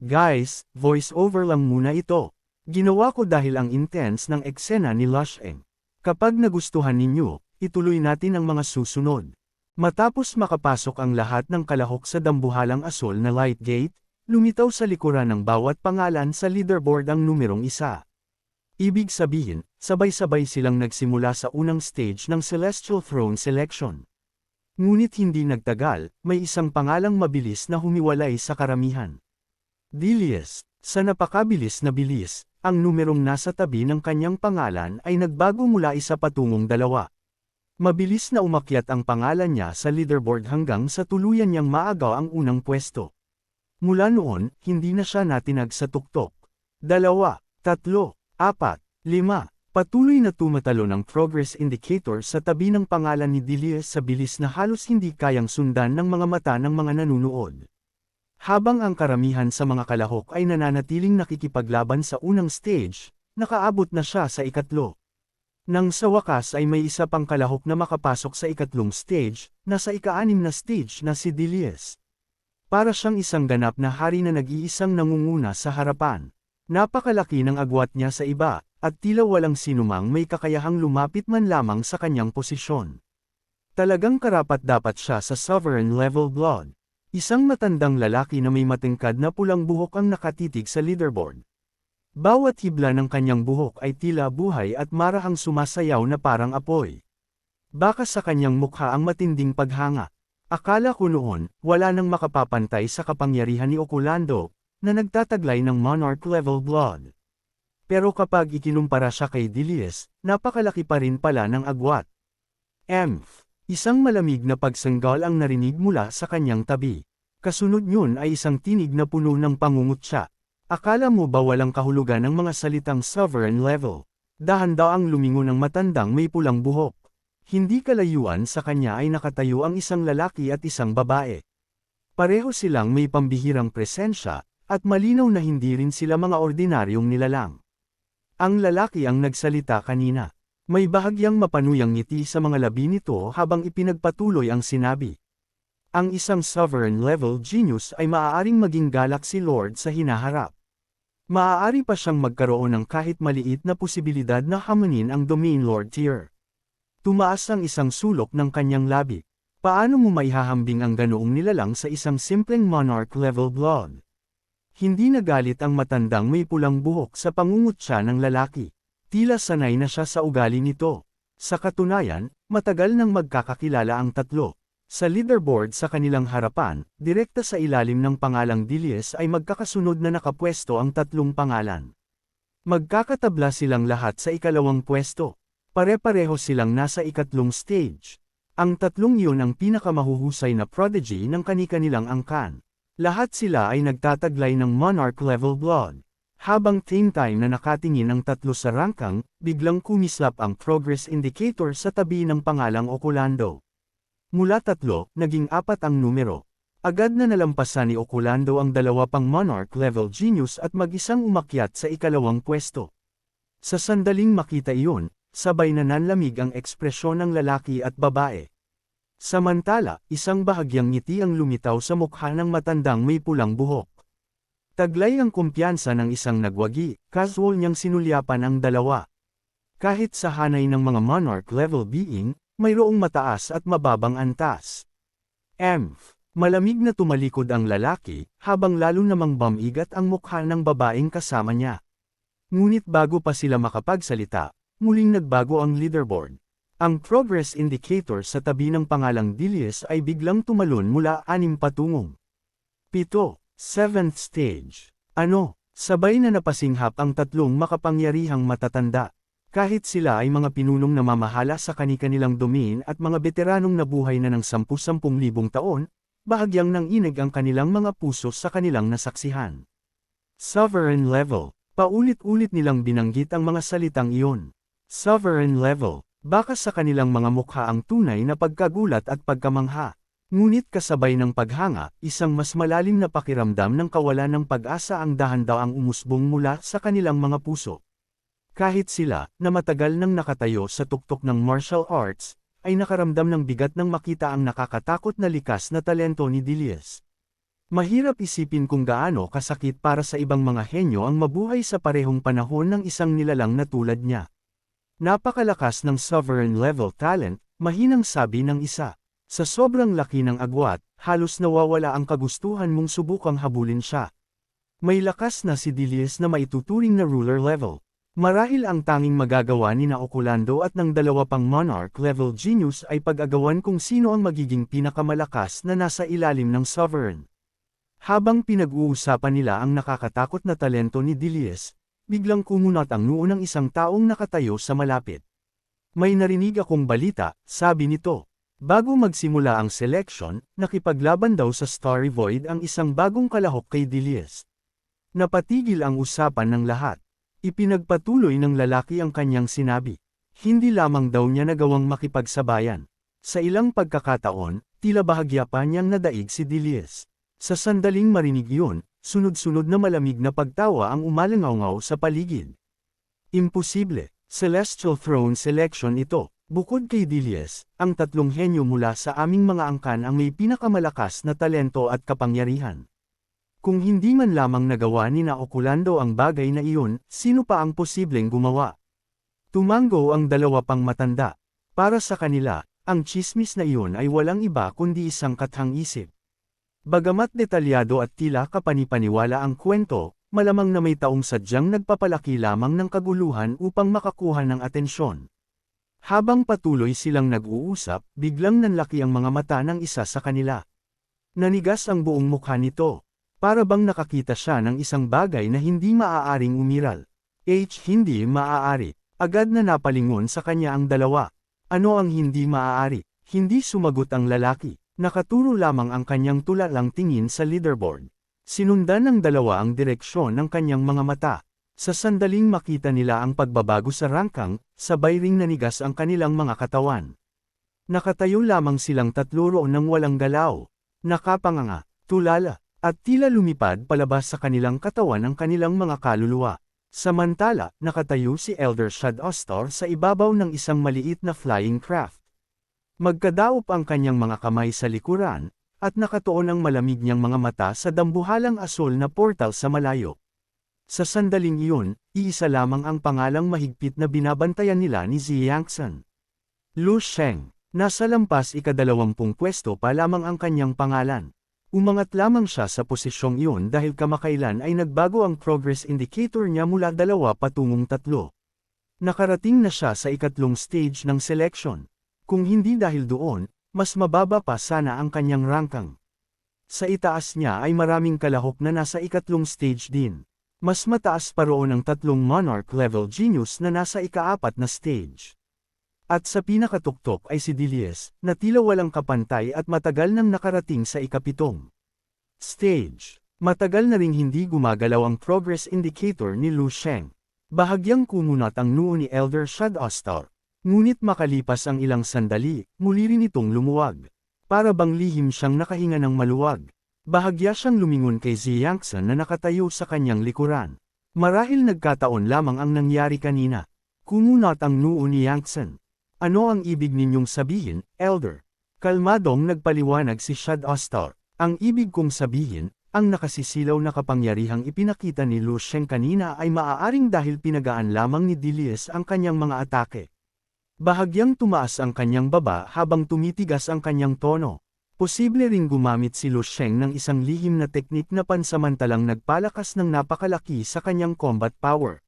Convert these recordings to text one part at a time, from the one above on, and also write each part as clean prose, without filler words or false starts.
Guys, voice over lang muna ito. Ginawa ko dahil ang intense ng eksena ni Lush Eng. Kapag nagustuhan ninyo, ituloy natin ang mga susunod. Matapos makapasok ang lahat ng kalahok sa dambuhalang asol na light gate, lumitaw sa likuran ng bawat pangalan sa leaderboard ang numerong 1. Ibig sabihin, sabay-sabay silang nagsimula sa unang stage ng Celestial Throne Selection. Ngunit hindi nagtagal, may isang pangalang mabilis na humiwalay sa karamihan. Dilius, sa napakabilis na bilis, ang numerong nasa tabi ng kanyang pangalan ay nagbago mula 1 patungong 2. Mabilis na umakyat ang pangalan niya sa leaderboard hanggang sa tuluyan niyang maagaw ang unang pwesto. Mula noon, hindi na siya natinag sa tuktok. 2, 3, 4, 5. Patuloy na tumatalo ng progress indicator sa tabi ng pangalan ni Dilius sa bilis na halos hindi kayang sundan ng mga mata ng mga nanunood. Habang ang karamihan sa mga kalahok ay nananatiling nakikipaglaban sa unang stage, nakaabot na siya sa 3. Nang sa wakas ay may isa pang kalahok na makapasok sa 3 stage, nasa 6 na stage na si Dilius. Para siyang isang ganap na hari na nag-iisang nangunguna sa harapan. Napakalaki ng agwat niya sa iba, at tila walang sinumang may kakayahang lumapit man lamang sa kanyang posisyon. Talagang karapat-dapat siya sa sovereign level blood. Isang matandang lalaki na may matingkad na pulang buhok ang nakatitig sa leaderboard. Bawat hibla ng kanyang buhok ay tila buhay at marahang sumasayaw na parang apoy. Baka sa kanyang mukha ang matinding paghanga. Akala ko noon, wala nang makapapantay sa kapangyarihan ni Oculando, na nagtataglay ng monarch level blood. Pero kapag ikinumpara siya kay Dilius, napakalaki pa rin pala ng agwat. Isang malamig na pagsanggal ang narinig mula sa kanyang tabi. Kasunod yun ay isang tinig na puno ng pangungutya. Akala mo ba walang kahulugan ng mga salitang sovereign level? Dahan-daang lumingon ng matandang may pulang buhok. Hindi kalayuan sa kanya ay nakatayo ang isang lalaki at isang babae. Pareho silang may pambihirang presensya, at malinaw na hindi rin sila mga ordinaryong nilalang. Ang lalaki ang nagsalita kanina. May bahagyang mapanuyang ngiti sa mga labi nito habang ipinagpatuloy ang sinabi. Ang isang sovereign level genius ay maaaring maging Galaxy Lord sa hinaharap. Maaari pa siyang magkaroon ng kahit maliit na posibilidad na hamunin ang Domain Lord tier. Tumaas ang isang sulok ng kanyang labi. Paano mo maihahambing ang ganoong nilalang sa isang simpleng monarch level blood? Hindi nagalit ang matandang may pulang buhok sa pangungutya ng lalaki. Tila sanay na siya sa ugali nito. Sa katunayan, matagal nang magkakakilala ang tatlo. Sa leaderboard sa kanilang harapan, direkta sa ilalim ng pangalang Dilius ay magkakasunod na nakapwesto ang 3 pangalan. Magkakatabla silang lahat sa 2 pwesto. Pare-pareho silang nasa 3 stage. Ang 3 iyon ang pinakamahuhusay na prodigy ng kani-kanilang angkan. Lahat sila ay nagtataglay ng monarch level blood. Habang same time na nakatingin ang 3 sa rangkang, biglang kumislap ang progress indicator sa tabi ng pangalang Oculando. Mula 3, naging 4 ang numero. Agad na nalampasan ni Oculando ang 2 pang monarch level genius at mag-isang umakyat sa 2 pwesto. Sa sandaling makita iyon, sabay na nanlamig ang ekspresyon ng lalaki at babae. Samantala, isang bahagyang ngiti ang lumitaw sa mukha ng matandang may pulang buhok. Taglay ang kumpiyansa ng isang nagwagi, casual niyang sinulyapan ang 2. Kahit sa hanay ng mga monarch level being, mayroong mataas at mababang antas. Malamig na tumalikod ang lalaki, habang lalo namang bamigat ang mukha ng babaeng kasama niya. Ngunit bago pa sila makapagsalita, muling nagbago ang leaderboard. Ang progress indicator sa tabi ng pangalang Dilius ay biglang tumalon mula 6 patungong 7, 7th stage. Sabay na napasinghap ang 3 makapangyarihang matatanda. Kahit sila ay mga pinunong namamahala sa kani-kanilang domain at mga veteranong nabuhay na ng 10,000 taon, bahagyang nanginig ang kanilang mga puso sa kanilang nasaksihan. Sovereign level. Paulit-ulit nilang binanggit ang mga salitang iyon. Sovereign level. Baka sa kanilang mga mukha ang tunay na pagkagulat at pagkamangha. Ngunit kasabay ng paghanga, isang mas malalim na pakiramdam ng kawalan ng pag-asa ang dahan-daang umusbong mula sa kanilang mga puso. Kahit sila, na matagal nang nakatayo sa tuktok ng martial arts, ay nakaramdam ng bigat nang makita ang nakakatakot na likas na talento ni Dilius. Mahirap isipin kung gaano kasakit para sa ibang mga henyo ang mabuhay sa parehong panahon ng isang nilalang na tulad niya. Napakalakas ng sovereign-level talent, mahinang sabi ng isa. Sa sobrang laki ng agwat, halos nawawala ang kagustuhan mong subukang habulin siya. May lakas na si Dilius na maituturing na ruler level. Marahil ang tanging magagawa ni na Oculando at ng dalawa pang monarch-level genius ay pag-agawan kung sino ang magiging pinakamalakas na nasa ilalim ng sovereign. Habang pinag-uusapan nila ang nakakatakot na talento ni Dilius, biglang kumunat ang noo ng isang taong nakatayo sa malapit. May narinig akong balita, sabi nito. Bago magsimula ang selection, nakipaglaban daw sa Starry Void ang isang bagong kalahok kay Dilius. Napatigil ang usapan ng lahat. Ipinagpatuloy ng lalaki ang kanyang sinabi. Hindi lamang daw niya nagawang makipagsabayan. Sa ilang pagkakataon, tila bahagya pa niyang nadaig si Dilius. Sa sandaling marinig yun, sunod-sunod na malamig na pagtawa ang umalangaw sa paligid. Imposible, Celestial Throne Selection ito. Bukod kay Dilius, ang tatlong henyo mula sa aming mga angkan ang may pinakamalakas na talento at kapangyarihan. Kung hindi man lamang nagawa ni na Oculando ang bagay na iyon, sino pa ang posibleng gumawa? Tumango ang dalawa pang matanda. Para sa kanila, ang tsismis na iyon ay walang iba kundi isang kathang-isip. Bagamat detalyado at tila kapanipaniwala ang kwento, malamang na may taong sadyang nagpapalaki lamang ng kaguluhan upang makakuha ng atensyon. Habang patuloy silang nag-uusap, biglang nanlaki ang mga mata ng isa sa kanila. Nanigas ang buong mukha nito. Para bang nakakita siya ng isang bagay na hindi maaaring umiral. Hindi maaari. Agad na napalingon sa kanya ang dalawa. Ano ang hindi maaari? Hindi sumagot ang lalaki. Nakaturo lamang ang kanyang tulalang tingin sa leaderboard. Sinundan ng dalawa ang direksyon ng kanyang mga mata. Sa sandaling makita nila ang pagbabago sa rangkang, sabay ring nanigas ang kanilang mga katawan. Nakatayo lamang silang tatlo roon ng walang galaw. Nakapanganga, tulala, at tila lumipad palabas sa kanilang katawan ang kanilang mga kaluluwa. Samantala, nakatayo si Elder Shad Ostor sa ibabaw ng isang maliit na flying craft. Magkadaop ang kanyang mga kamay sa likuran, at nakatuon ang malamig niyang mga mata sa dambuhalang asol na portal sa malayo. Sa sandaling iyon, iisa lamang ang pangalang mahigpit na binabantayan nila ni Xiangxan. Lu Sheng, nasa lampas ika-20 pwesto pa lamang ang kanyang pangalan. Umangat lamang siya sa posisyong iyon dahil kamakailan ay nagbago ang progress indicator niya mula 2 patungong 3. Nakarating na siya sa ikatlong stage ng selection. Kung hindi dahil doon, mas mababa pa sana ang kanyang rangkang. Sa itaas niya ay maraming kalahok na nasa ikatlong stage din. Mas mataas pa roon ang tatlong monarch-level genius na nasa ika-4 na stage. At sa pinakatuktok ay si Dilius, na tila walang kapantay at matagal nang nakarating sa ika-7 stage. Matagal na ring hindi gumagalaw ang progress indicator ni Lu Sheng. Bahagyang kumunat ang noo ni Elder Shad Ostor. Ngunit makalipas ang ilang sandali, muli rin itong lumuwag. Para bang lihim siyang nakahinga ng maluwag. Bahagya siyang lumingon kay Xiangxan na nakatayo sa kanyang likuran. Marahil nagkataon lamang ang nangyari kanina. Kumunat ang noo ni Xiangxan. Ano ang ibig ninyong sabihin, Elder? Kalmadong nagpaliwanag si Shad Ostor. Ang ibig kong sabihin, ang nakasisilaw na kapangyarihang ipinakita ni Lu Sheng kanina ay maaaring dahil pinagaan lamang ni Dilius ang kanyang mga atake. Bahagyang tumaas ang kanyang baba habang tumitigas ang kanyang tono. Posible ring gumamit si Lu Sheng ng isang lihim na teknik na pansamantalang nagpalakas ng napakalaki sa kanyang combat power.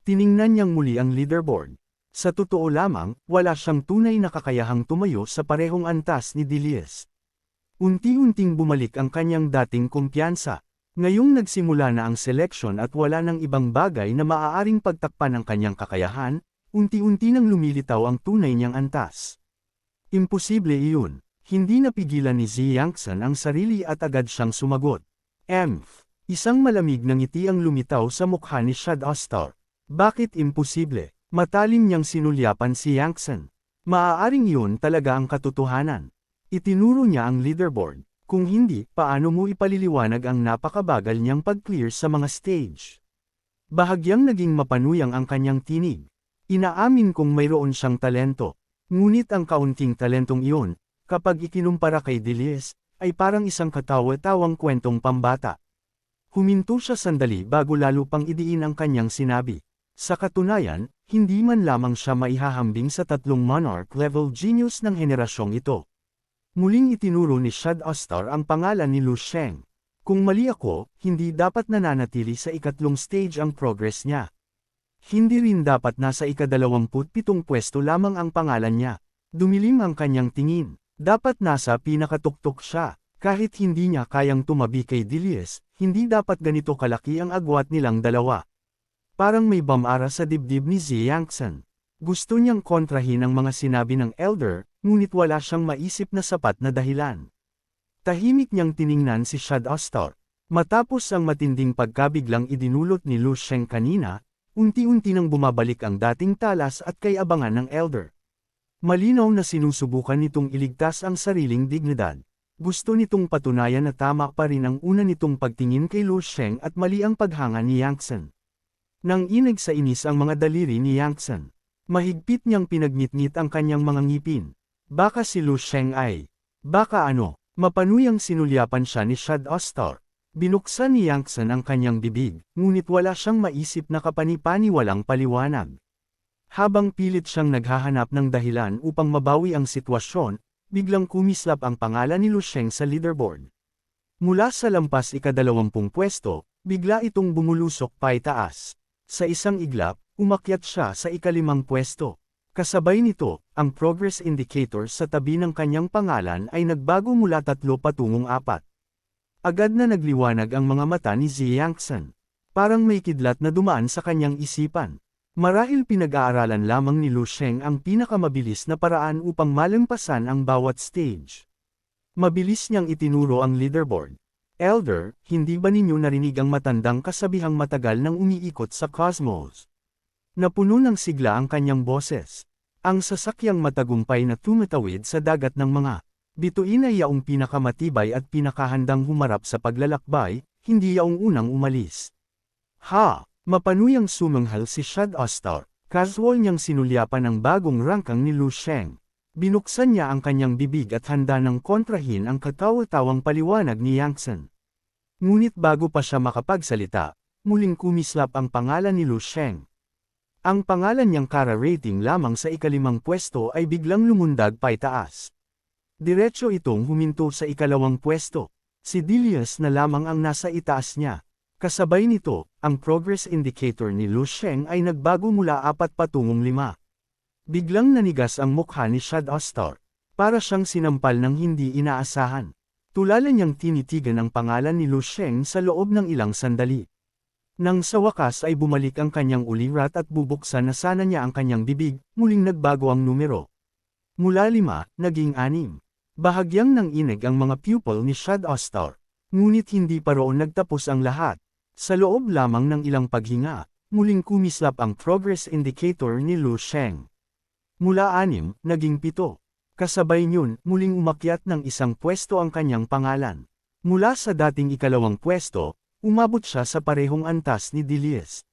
Tiningnan niyang muli ang leaderboard. Sa totoo lamang, wala siyang tunay na kakayahang tumayo sa parehong antas ni Dilius. Unti-unting bumalik ang kanyang dating kumpiyansa. Ngayong nagsimula na ang selection at wala nang ibang bagay na maaaring pagtakpan ang kanyang kakayahan, unti-unti nang lumilitaw ang tunay niyang antas. Imposible iyon. Hindi napigilan ni Xiangxan ang sarili at agad siyang sumagot. Isang malamig na ngiti ang lumitaw sa mukha ni Shad Ostor. Bakit imposible? Matalim niyang sinulyapan si Xiangxan. Maaaring iyon talaga ang katotohanan. Itinuro niya ang leaderboard. Kung hindi, paano mo ipaliliwanag ang napakabagal niyang pag-clear sa mga stage? Bahagyang naging mapanuyang ang kanyang tinig. Inaamin kong mayroon siyang talento. Ngunit ang kaunting talentong iyon, kapag ikinumpara kay Dilius, ay parang isang katawa-tawang kwentong pambata. Huminto siya sandali bago lalo pang idiin ang kanyang sinabi. Sa katunayan, hindi man lamang siya maihahambing sa tatlong monarch-level genius ng henerasyong ito. Muling itinuro ni Shad Astar ang pangalan ni Lu Sheng. Kung mali ako, hindi dapat nananatili sa ikatlong stage ang progress niya. Hindi rin dapat nasa ika-27 pwesto lamang ang pangalan niya. Dumilim ang kanyang tingin. Dapat nasa pinakatuktok siya. Kahit hindi niya kayang tumabi kay Dilius, hindi dapat ganito kalaki ang agwat nilang dalawa. Parang may bamara sa dibdib ni Xiangxan. Gusto niyang kontrahin ang mga sinabi ng elder, ngunit wala siyang maisip na sapat na dahilan. Tahimik niyang tiningnan si Shad Astar. Matapos ang matinding pagkabiglang idinulot ni Lu Sheng kanina, unti-unti nang bumabalik ang dating talas at kay-abangan ng elder. Malinaw na sinusubukan nitong iligtas ang sariling dignidad. Gusto nitong patunayan na tama pa rin ang una nitong pagtingin kay Lu Sheng at mali ang paghanga ni Yangtsen. Nang inig sa inis ang mga daliri ni Yangtsen, mahigpit niyang pinagnitngit ang kanyang mga ngipin. Baka si Lu Sheng ay, baka ano? Mapanuyang sinulyapan siya ni Shad Astar. Binuksan ni Yangtsen ang kanyang bibig, ngunit wala siyang maisip na kapani-paniwalang paliwanag. Habang pilit siyang naghahanap ng dahilan upang mabawi ang sitwasyon, biglang kumislap ang pangalan ni Lu Sheng sa leaderboard. Mula sa lampas ika-20 pwesto, bigla itong bumulusok paitaas. Sa isang iglap, umakyat siya sa ika-5 pwesto. Kasabay nito, ang progress indicator sa tabi ng kanyang pangalan ay nagbago mula 3 patungong 4. Agad na nagliwanag ang mga mata ni Xiangxan. Parang may kidlat na dumaan sa kanyang isipan. Marahil pinag-aaralan lamang ni Lu Sheng ang pinakamabilis na paraan upang malampasan ang bawat stage. Mabilis niyang itinuro ang leaderboard. Elder, hindi ba ninyo narinig ang matandang kasabihang matagal nang umiikot sa cosmos? Napuno ng sigla ang kanyang boses. Ang sasakyang matagumpay na tumatawid sa dagat ng mga bituin ay yaong pinakamatibay at pinakahandang humarap sa paglalakbay, hindi yaong unang umalis. Ha! Mapanuyang sumanghal si Shad Astar. Casual niyang sinulyapan ang bagong rangkang ni Lu Sheng. Binuksan niya ang kanyang bibig at handa ng kontrahin ang katawa-tawang paliwanag ni Yangtsen. Ngunit bago pa siya makapagsalita, muling kumislap ang pangalan ni Lu Sheng. Ang pangalan niyang kara-rating lamang sa ika-5 pwesto ay biglang lumundag paitaas. Diretso itong huminto sa ika-2 pwesto. Si Dilius na lamang ang nasa itaas niya. Kasabay nito, ang progress indicator ni Lu Sheng ay nagbago mula 4 patungong 5. Biglang nanigas ang mukha ni Shad Astar. Para siyang sinampal ng hindi inaasahan. Tulala niyang tinitigan ang pangalan ni Lu Sheng sa loob ng ilang sandali. Nang sa wakas ay bumalik ang kanyang ulirat at bubuksan na sana niya ang kanyang bibig, muling nagbago ang numero. Mula 5, naging 6. Bahagyang nanginig ang mga pupil ni Shad Astar. Ngunit hindi pa roon nagtapos ang lahat. Sa loob lamang ng ilang paghinga, muling kumislap ang progress indicator ni Lu Sheng. Mula 6, naging 7. Kasabay niyon, muling umakyat ng 1 pwesto ang kanyang pangalan. Mula sa dating ika-2 pwesto, umabot siya sa parehong antas ni Dilius.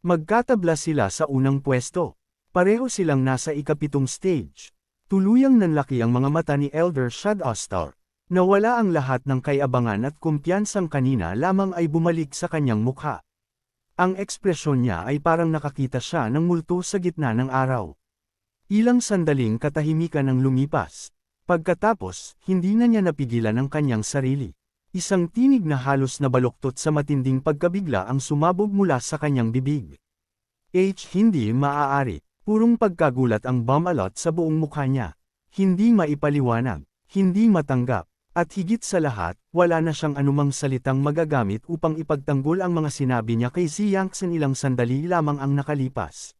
Magkatabla sila sa unang pwesto. Pareho silang nasa ika-7 stage. Tuluyang nanlaki ang mga mata ni Elder Shad Astar. Nawala ang lahat ng kay-abangan at kumpiyansang kanina lamang ay bumalik sa kanyang mukha. Ang ekspresyon niya ay parang nakakita siya ng multo sa gitna ng araw. Ilang sandaling katahimikan ang lumipas. Pagkatapos, hindi na niya napigilan ang kanyang sarili. Isang tinig na halos nabaluktot sa matinding pagkabigla ang sumabog mula sa kanyang bibig. Hindi maaari. Purong pagkagulat ang bumalot sa buong mukha niya. Hindi maipaliwanag, hindi matanggap, at higit sa lahat, wala na siyang anumang salitang magagamit upang ipagtanggol ang mga sinabi niya kay Xiangxan ilang sandali lamang ang nakalipas.